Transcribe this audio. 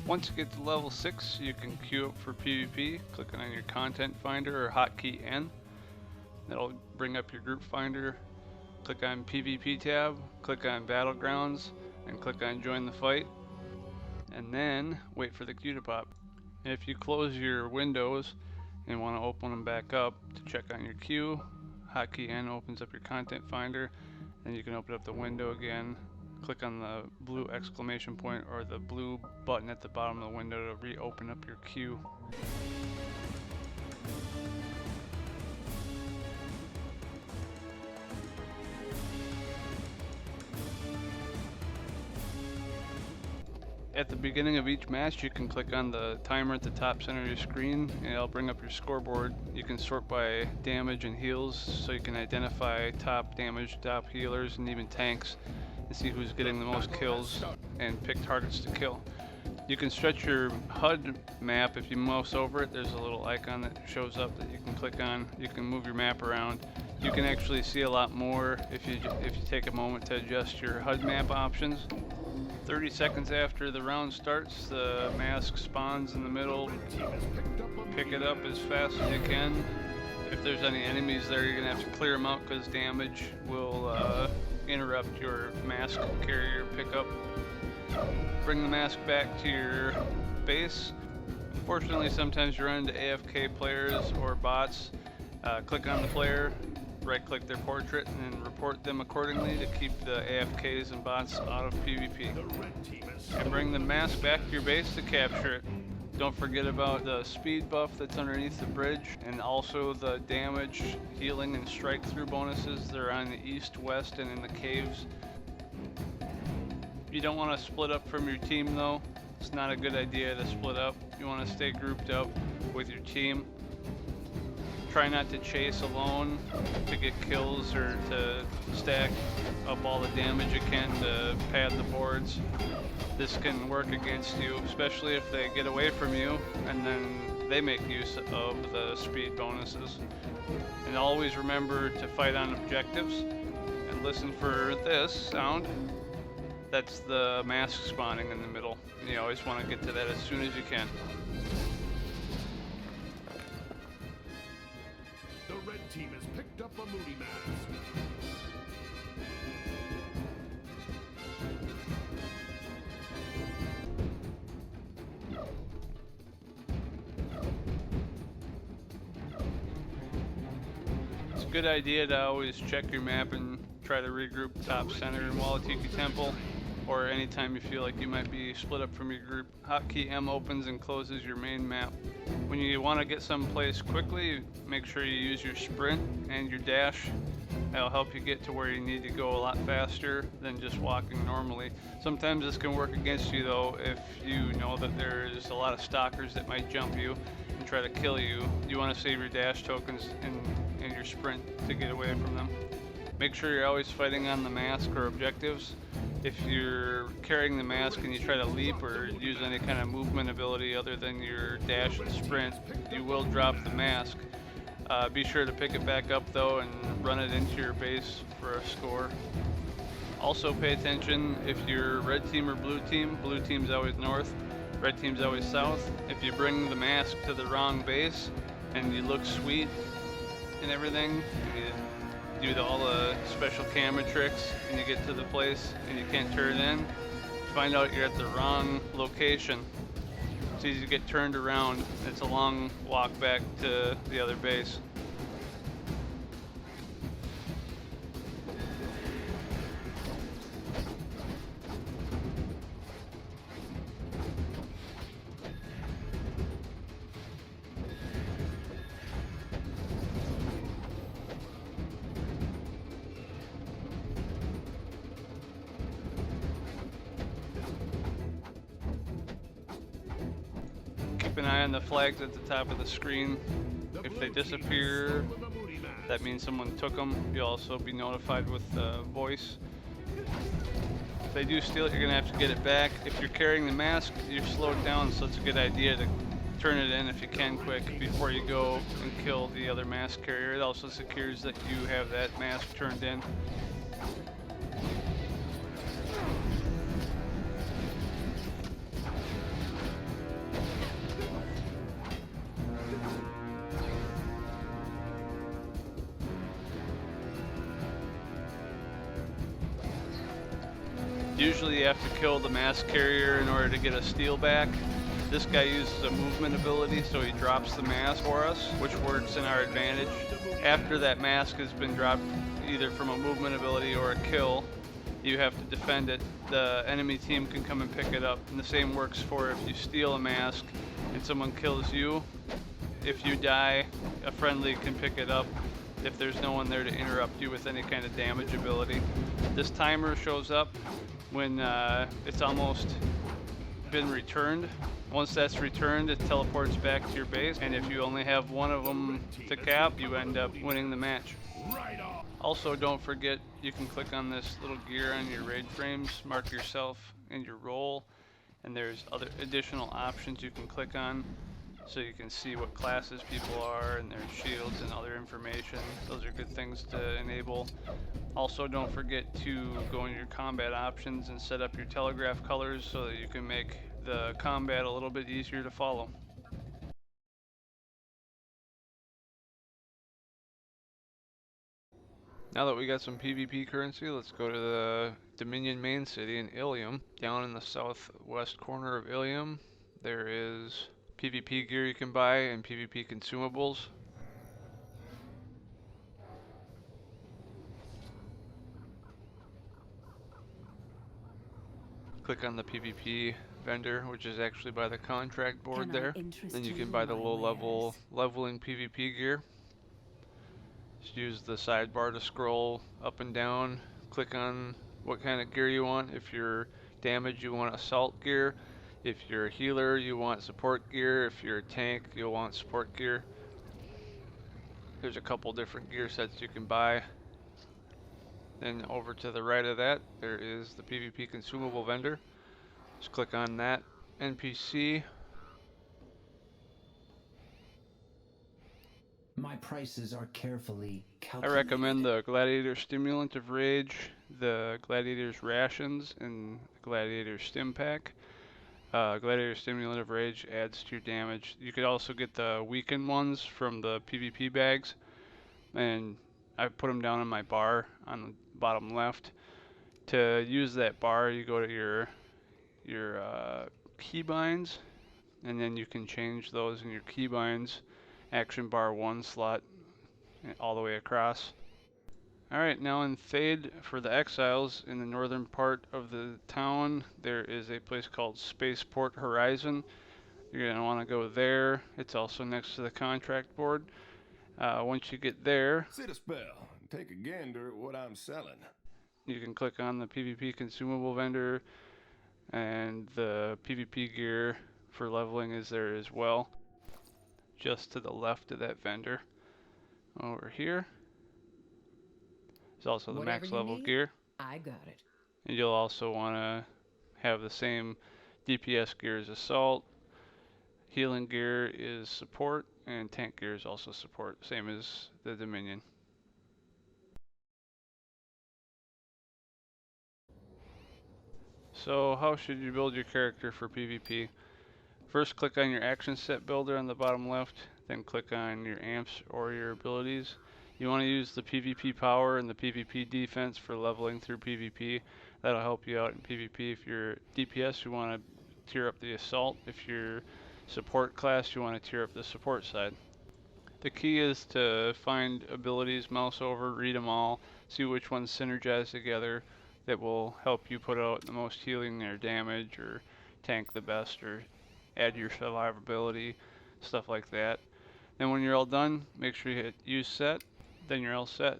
Once you get to level 6, you can queue up for PvP, clicking on your content finder or hotkey N. That'll bring up your group finder. Click on PvP tab, click on Battlegrounds, and click on Join the Fight. And then wait for the queue to pop. And if you close your windows and want to open them back up to check on your queue, hotkey N opens up your content finder, and you can open up the window again. Click on the blue exclamation point or the blue button at the bottom of the window to reopen up your queue. At the beginning of each match, you can click on the timer at the top center of your screen and it'll bring up your scoreboard. You can sort by damage and heals, so you can identify top damage, top healers, and even tanks, and see who's getting the most kills and pick targets to kill. You can stretch your HUD map. If you mouse over it, there's a little icon that shows up that you can click on. You can move your map around. You can actually see a lot more if you take a moment to adjust your HUD map options. 30 seconds after the round starts, the mask spawns in the middle. Pick it up as fast as you can. If there's any enemies there, you're gonna have to clear them out because damage will interrupt your mask carrier pickup. Bring the mask back to your base. Unfortunately, sometimes you run into AFK players or bots. Click on the player, right-click their portrait, and then report them accordingly to keep the AFKs and bots out of PvP. And bring the mask back to your base to capture it. Don't forget about the speed buff that's underneath the bridge, and also the damage, healing, and strike-through bonuses. They're on the east, west, and in the caves. You don't want to split up from your team though. It's not a good idea to split up. You want to stay grouped up with your team. Try not to chase alone to get kills or to stack up all the damage you can to pad the boards. This can work against you, especially if they get away from you and then they make use of the speed bonuses. And always remember to fight on objectives and listen for this sound. That's the mask spawning in the middle. You always want to get to that as soon as you can. The red team has picked up a moody mask. It's a good idea to always check your map and try to regroup top center in Walatiki Temple, or anytime you feel like you might be split up from your group. Hotkey M opens and closes your main map. When you want to get someplace quickly, make sure you use your sprint and your dash. That'll help you get to where you need to go a lot faster than just walking normally. Sometimes this can work against you though, if you know that there's a lot of stalkers that might jump you and try to kill you. You want to save your dash tokens and your sprint to get away from them. Make sure you're always fighting on the mask or objectives. If you're carrying the mask and you try to leap or use any kind of movement ability other than your dash and sprint, you will drop the mask. Be sure to pick it back up though and run it into your base for a score. Also pay attention if you're red team or blue team's always north, red team's always south. If you bring the mask to the wrong base and you look sweet and everything, you do all the special camera tricks and you get to the place and you can't turn in, find out you're at the wrong location. It's easy to get turned around. It's a long walk back to the other base. Keep an eye on the flags at the top of the screen. If they disappear, that means someone took them. You'll also be notified with voice. If they do steal it, you're gonna have to get it back. If you're carrying the mask, you're slowed down, so it's a good idea to turn it in if you can quick before you go and kill the other mask carrier. It also secures that you have that mask turned in. Usually you have to kill the mask carrier in order to get a steal back. This guy uses a movement ability, so he drops the mask for us, which works in our advantage. After that mask has been dropped, either from a movement ability or a kill, you have to defend it. The enemy team can come and pick it up, and the same works for if you steal a mask and someone kills you. If you die, a friendly can pick it up if there's no one there to interrupt you with any kind of damage ability. This timer shows up when it's almost been returned. Once that's returned, it teleports back to your base, and if you only have one of them to cap, you end up winning the match. Also, don't forget, you can click on this little gear on your raid frames, mark yourself and your role, and there's other additional options you can click on so you can see what classes people are and their shields and other information. Those are good things to enable. Also, don't forget to go in your combat options and set up your telegraph colors so that you can make the combat a little bit easier to follow. Now that we got some PvP currency, let's go to the Dominion main city in Ilium. Down in the southwest corner of Ilium, there is PvP gear you can buy and PvP consumables. Click on the PvP vendor, which is actually by the contract board there. Then you can buy the low level leveling PvP gear. Just use the sidebar to scroll up and down. Click on what kind of gear you want. If you're damage, you want assault gear. If you're a healer, you want support gear. If you're a tank, you'll want support gear. There's a couple different gear sets you can buy. Then over to the right of that, there is the PvP consumable vendor. Just click on that NPC. My prices are carefully I calculated. recommend the Gladiator Stimulant of Rage, the Gladiator's Rations, and the Gladiator Stimpack. Gladiator Stimulant of Rage adds to your damage. You could also get the weakened ones from the PvP bags, and I put them down in my bar on the bottom left. To use that bar, you go to your keybinds, and then you can change those in your keybinds. Action bar 1 slot all the way across. Alright, now in Thade, for the exiles in the northern part of the town, there is a place called Spaceport Horizon. You're going to want to go there. It's also next to the contract board. Once you get there, Sit a spell and take a gander at what I'm selling. you can click on the PvP consumable vendor, and the PvP gear for leveling is there as well. Just to the left of that vendor. Over here is also the max level gear. I got it. And you'll also want to have the same DPS gear as assault. Healing gear is support, and tank gear is also support, same as the Dominion. So how should you build your character for PvP? First, click on your action set builder on the bottom left, then click on your amps or your abilities. You want to use the PvP power and the PvP defense for leveling through PvP. That'll help you out in PvP. If you're DPS, you want to tier up the assault. If you're support class, you want to tier up the support side. The key is to find abilities, mouse over, read them all, see which ones synergize together that will help you put out the most healing or damage, or tank the best, or add your survivability, stuff like that. Then when you're all done, make sure you hit use set, then you're all set.